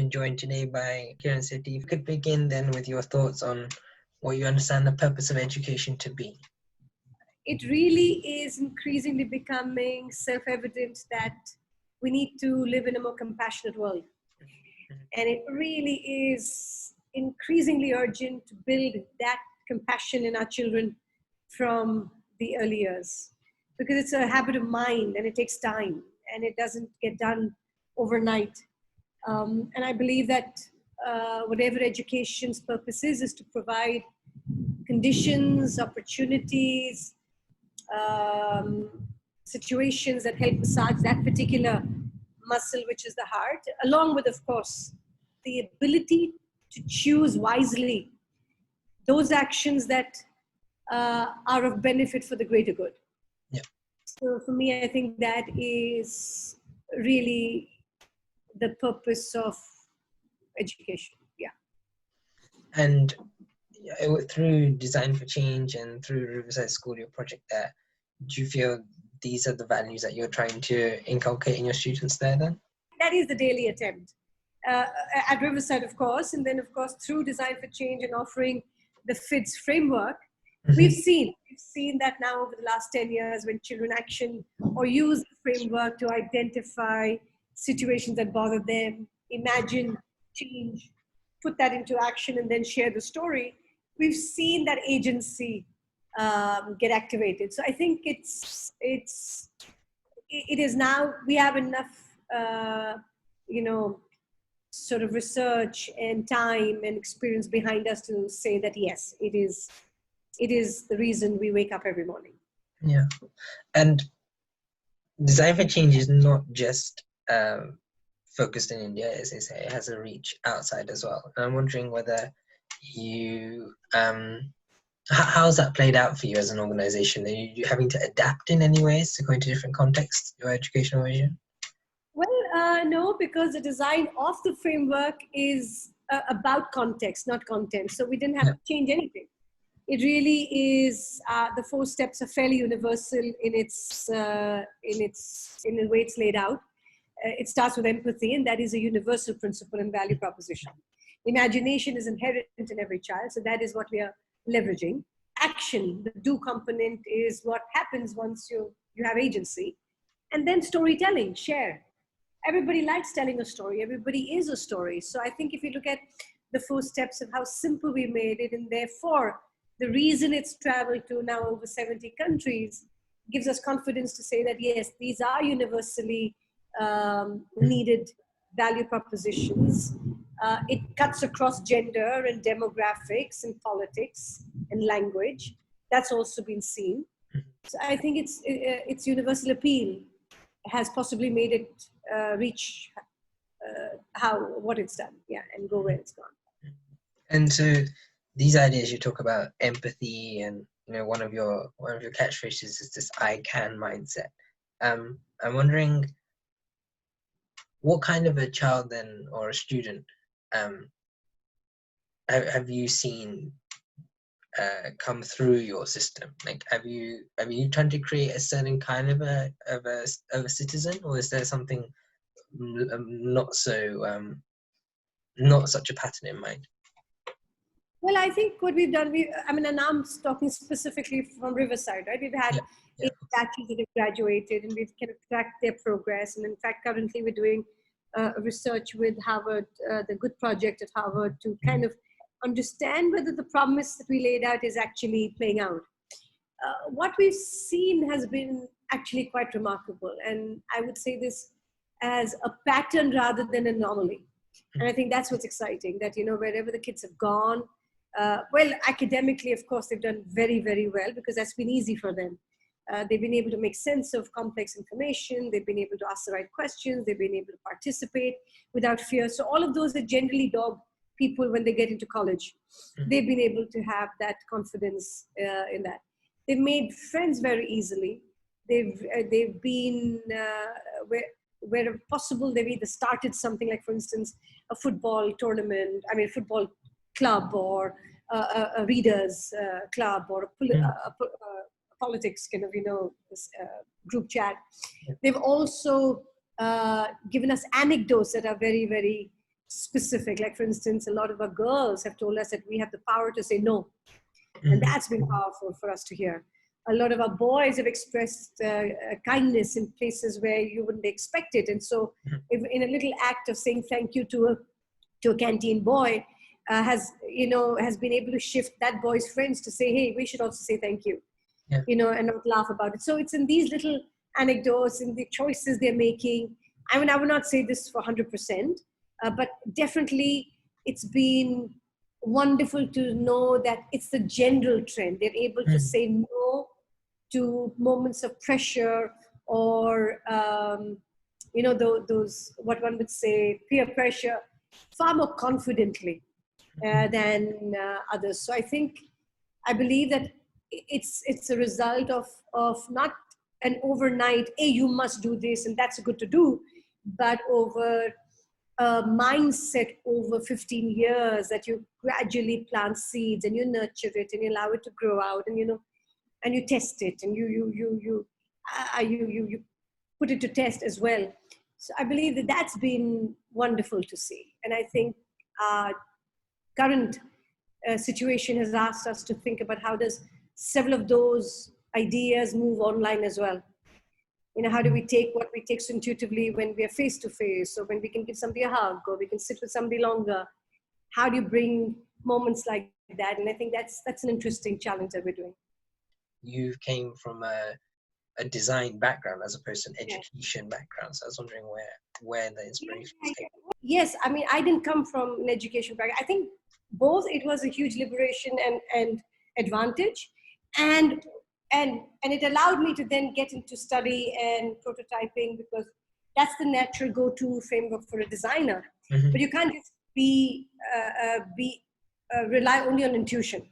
been joined today by Kiran Sethi. If you could begin then with your thoughts on what you understand the purpose of education to be. It really is increasingly becoming self-evident that we need to live in a more compassionate world. And it really is increasingly urgent to build that compassion in our children from the early years, because it's a habit of mind and it takes time and it doesn't get done overnight. And I believe that whatever education's purpose is to provide conditions, opportunities, situations that help massage that particular muscle, which is the heart, along with, of course, the ability to choose wisely those actions that are of benefit for the greater good. Yeah. So for me, I think that is really the purpose of education. Yeah. And through Design for Change and through Riverside School, your project there, do you feel these are the values that you're trying to inculcate in your students there then? That is the daily attempt. At Riverside, of course, and then, of course, through Design for Change and offering the FIDS framework, we've seen that now over the last 10 years when children action or use the framework to identify situations that bother them, imagine change, put that into action, and then share the story, we've seen that agency get activated. So I think it is now, we have enough, sort of research and time and experience behind us to say that yes, it is the reason we wake up every morning. Yeah. And Design for Change is not just focused in India, as they say, it has a reach outside as well. And I'm wondering whether you, how's that played out for you as an organization? Are you having to adapt in any ways to go into different contexts, your educational vision? Well, no, because the design of the framework is about context, not content. So we didn't have to change anything. It really is, the 4 steps are fairly universal in the way it's laid out. It starts with empathy, and that is a universal principle and value proposition. Imagination is inherent in every child, so that is what we are leveraging. Action, the do component, is what happens once you have agency. And then storytelling, share. Everybody likes telling a story. Everybody is a story. So I think if you look at the 4 steps of how simple we made it, and therefore the reason it's traveled to now over 70 countries gives us confidence to say that yes, these are universally needed value propositions. It cuts across gender and demographics and politics and language. That's also been seen. So I think its universal appeal has possibly made it reach what it's done, and go where it's gone. And so these ideas you talk about empathy, and one of your catchphrases is this "I can" mindset. I'm wondering what kind of a child then, or a student, have you seen come through your system? Like, have you tried to create a certain kind of a citizen, or is there something not such a pattern in mind? Well, I think what we've done, and I'm talking specifically from Riverside, right? We've had 8 batches that have graduated, and we've kind of tracked their progress. And in fact, currently we're doing research with Harvard, the Good Project at Harvard, to kind of understand whether the promise that we laid out is actually playing out. What we've seen has been actually quite remarkable. And I would say this as a pattern rather than an anomaly. And I think that's what's exciting, that, wherever the kids have gone, well, academically, of course, they've done very, very well because that's been easy for them. They've been able to make sense of complex information. They've been able to ask the right questions. They've been able to participate without fear. So all of those that generally dog people when they get into college, they've been able to have that confidence in that. They've made friends very easily. They've been, where possible, they've either started something like, for instance, a football tournament, football club, or a readers club, or a politics kind of, group chat. They've also given us anecdotes that are very, very specific. Like, for instance, a lot of our girls have told us that we have the power to say no. And that's been powerful for us to hear. A lot of our boys have expressed kindness in places where you wouldn't expect it. And so if in a little act of saying thank you to a canteen boy, has been able to shift that boy's friends to say, hey, we should also say thank you, and not laugh about it. So it's in these little anecdotes, in the choices they're making. I mean, I would not say this for 100%, but definitely it's been wonderful to know that it's the general trend. They're able to say no to moments of pressure or, those, what one would say, peer pressure, far more confidently than others. So I believe that it's a result of not an overnight, hey, you must do this and that's good to do, but over a mindset over 15 years that you gradually plant seeds and you nurture it and you allow it to grow out, and and you test it, and you put it to test as well. So I believe that that's been wonderful to see, and I think current situation has asked us to think about how does several of those ideas move online as well. How do we take what we take so intuitively when we are face to face, or when we can give somebody a hug, or we can sit with somebody longer? How do you bring moments like that? And I think that's an interesting challenge that we're doing. You came from a design background as opposed to an education background, so I was wondering where the inspiration came from. Yes, I mean, I didn't come from an education background. I think both, it was a huge liberation and advantage, and it allowed me to then get into study and prototyping, because that's the natural go-to framework for a designer. But you can't just rely only on intuition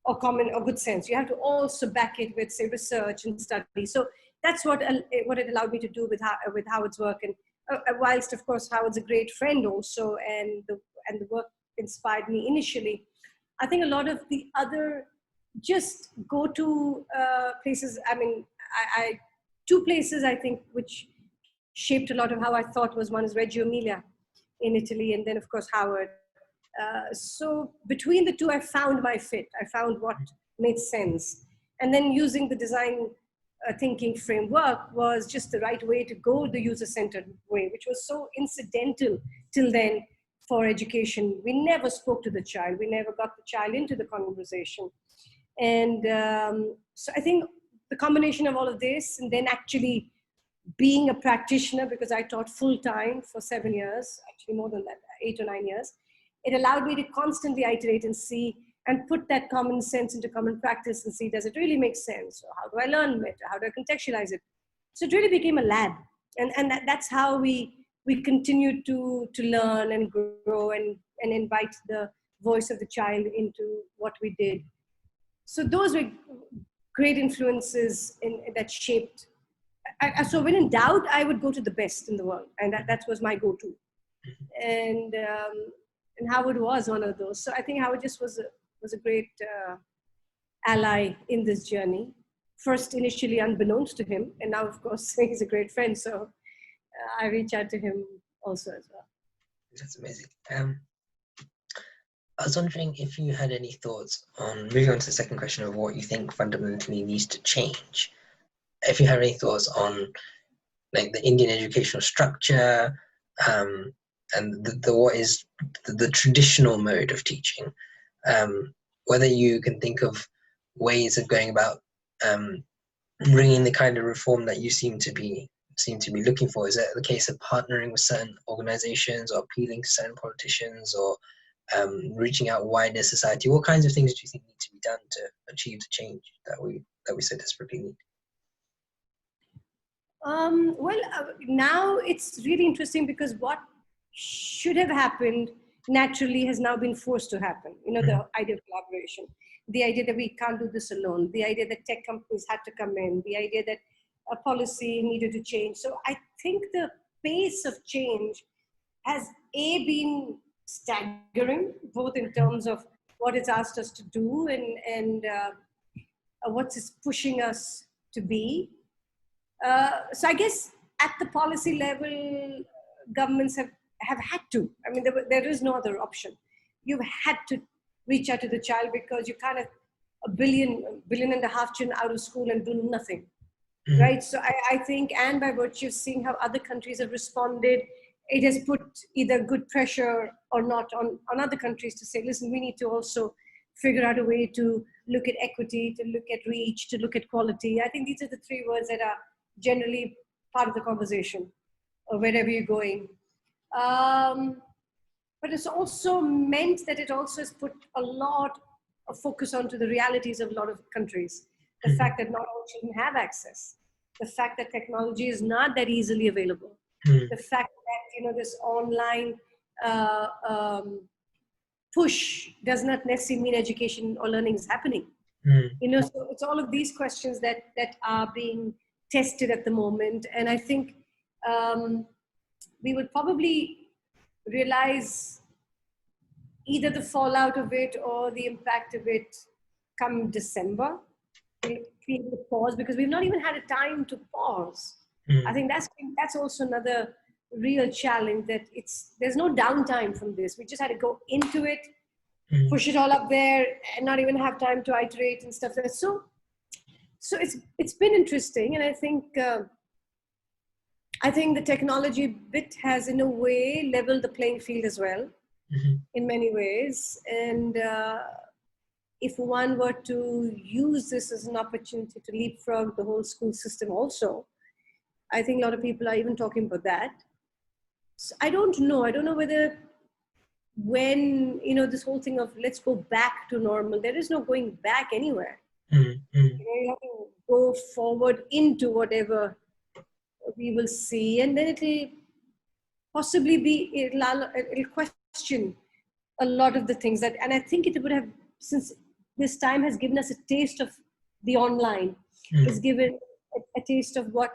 or common or good sense. You have to also back it with, say, research and study. So that's what it allowed me to do with Howard's work. And whilst, of course, Howard's a great friend also, and the work inspired me initially, I think a lot of the other just go to places. I mean, I two places I think which shaped a lot of how I thought was, one is Reggio Emilia in Italy, and then of course Howard. So between the two, I found my fit. I found what made sense, and then using the design thinking framework was just the right way to go, the user-centered way, which was so incidental till then for education. We never spoke to the child. We never got the child into the conversation. And so I think the combination of all of this, and then actually being a practitioner, because I taught full-time for 7 years, actually more than that, 8 or 9 years, it allowed me to constantly iterate and see, and put that common sense into common practice and see, does it really make sense? Or how do I learn better? How do I contextualize it? So it really became a lab. And that's how we continue to learn and grow and invite the voice of the child into what we did. So those were great influences that shaped. So when in doubt, I would go to the best in the world. And that was my go-to. And Howard was one of those. So I think Howard just was a great ally in this journey. First, initially unbeknownst to him. And now, of course, he's a great friend. So I reach out to him also as well. That's amazing. I was wondering if you had any thoughts on, moving on to the second question of what you think fundamentally needs to change. If you have any thoughts on like the Indian educational structure, and what is the traditional mode of teaching, whether you can think of ways of going about bringing the kind of reform that you seem to be looking for. Is it the case of partnering with certain organizations, or appealing to certain politicians, or reaching out wider society? What kinds of things do you think need to be done to achieve the change that we so desperately need? Now it's really interesting, because what should have happened naturally has now been forced to happen. The idea of collaboration, the idea that we can't do this alone, the idea that tech companies had to come in, the idea that a policy needed to change. So I think the pace of change has been staggering, both in terms of what it's asked us to do and what it's pushing us to be. So I guess at the policy level, governments have have had to. I mean, there is no other option. You've had to reach out to the child because you can't have a billion and a half children out of school and do nothing. Right. So I think, and by virtue of seeing how other countries have responded, it has put either good pressure or not on other countries to say, listen, we need to also figure out a way to look at equity, to look at reach, to look at quality. I think these are the three words that are generally part of the conversation or wherever you're going. But it's also meant that it also has put a lot of focus onto the realities of a lot of countries. The fact that not all children have access. The fact that technology is not that easily available. The fact that, this online push does not necessarily mean education or learning is happening. So it's all of these questions that are being tested at the moment. And I think we will probably realize either the fallout of it or the impact of it come December. We'll create a pause because we've not even had a time to pause. I think that's also another real challenge, that there's no downtime from this. We just had to go into it, push it all up there, and not even have time to iterate and stuff. So it's been interesting, and I think the technology bit has, in a way, leveled the playing field as well, in many ways. And if one were to use this as an opportunity to leapfrog the whole school system also, I think a lot of people are even talking about that. So I don't know whether when, this whole thing of let's go back to normal, there is no going back anywhere. You have to go forward into whatever we will see, and then it'll possibly it'll question a lot of the things and I think it would have, since this time has given us a taste of the online, has given a taste of what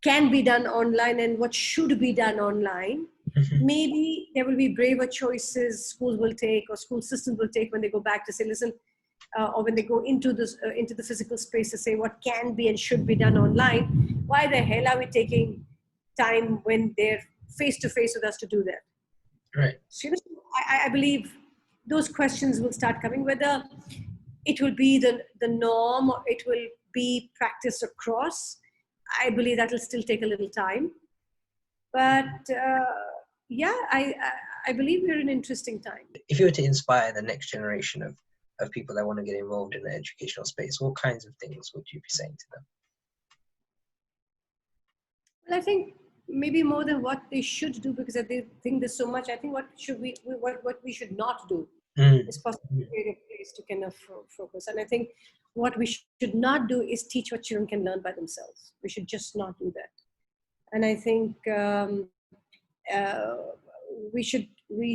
can be done online and what should be done online. Maybe there will be braver choices schools will take or school systems will take when they go back to say, listen, or when they go into the physical space to say what can be and should be done online. Why the hell are we taking time when they're face to face with us to do that? Right. So, I believe those questions will start coming, whether it will be the norm or it will be practiced across. I believe that will still take a little time. But I believe we're in an interesting time. If you were to inspire the next generation of people that want to get involved in the educational space, what kinds of things would you be saying to them? Well, I think maybe more than what they should do, because they think there's so much. I think what we should not do is possibly create a place to kind of focus. And I think what we should not do is teach what children can learn by themselves. We should just not do that. And I think we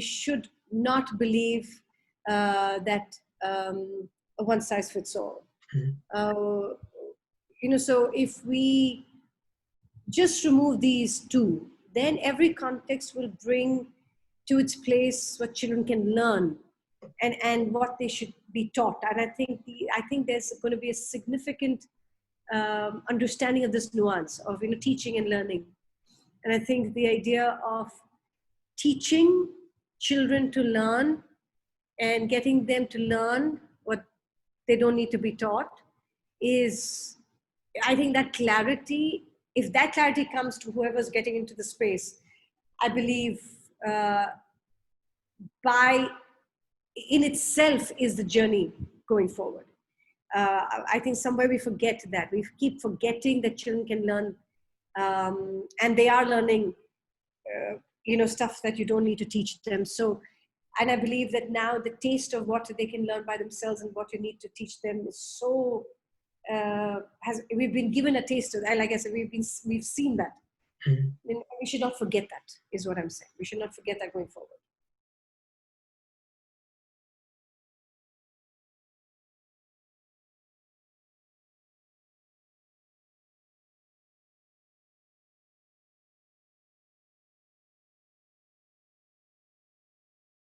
should not believe that a one size fits all. So if we just remove these two, then every context will bring to its place what children can learn and what they should be taught. And I think there's going to be a significant understanding of this nuance of teaching and learning. And I think the idea of teaching children to learn and getting them to learn what they don't need to be taught is, I think that clarity, if that clarity comes to whoever's getting into the space, I believe in itself is the journey going forward. I think somewhere we forget that. We keep forgetting that children can learn, and they are learning, stuff that you don't need to teach them. So, and I believe that now the taste of what they can learn by themselves and what you need to teach them is so, we've been given a taste of that. Like I said, we've seen that. I mean, we should not forget that, is what I'm saying. We should not forget that going forward.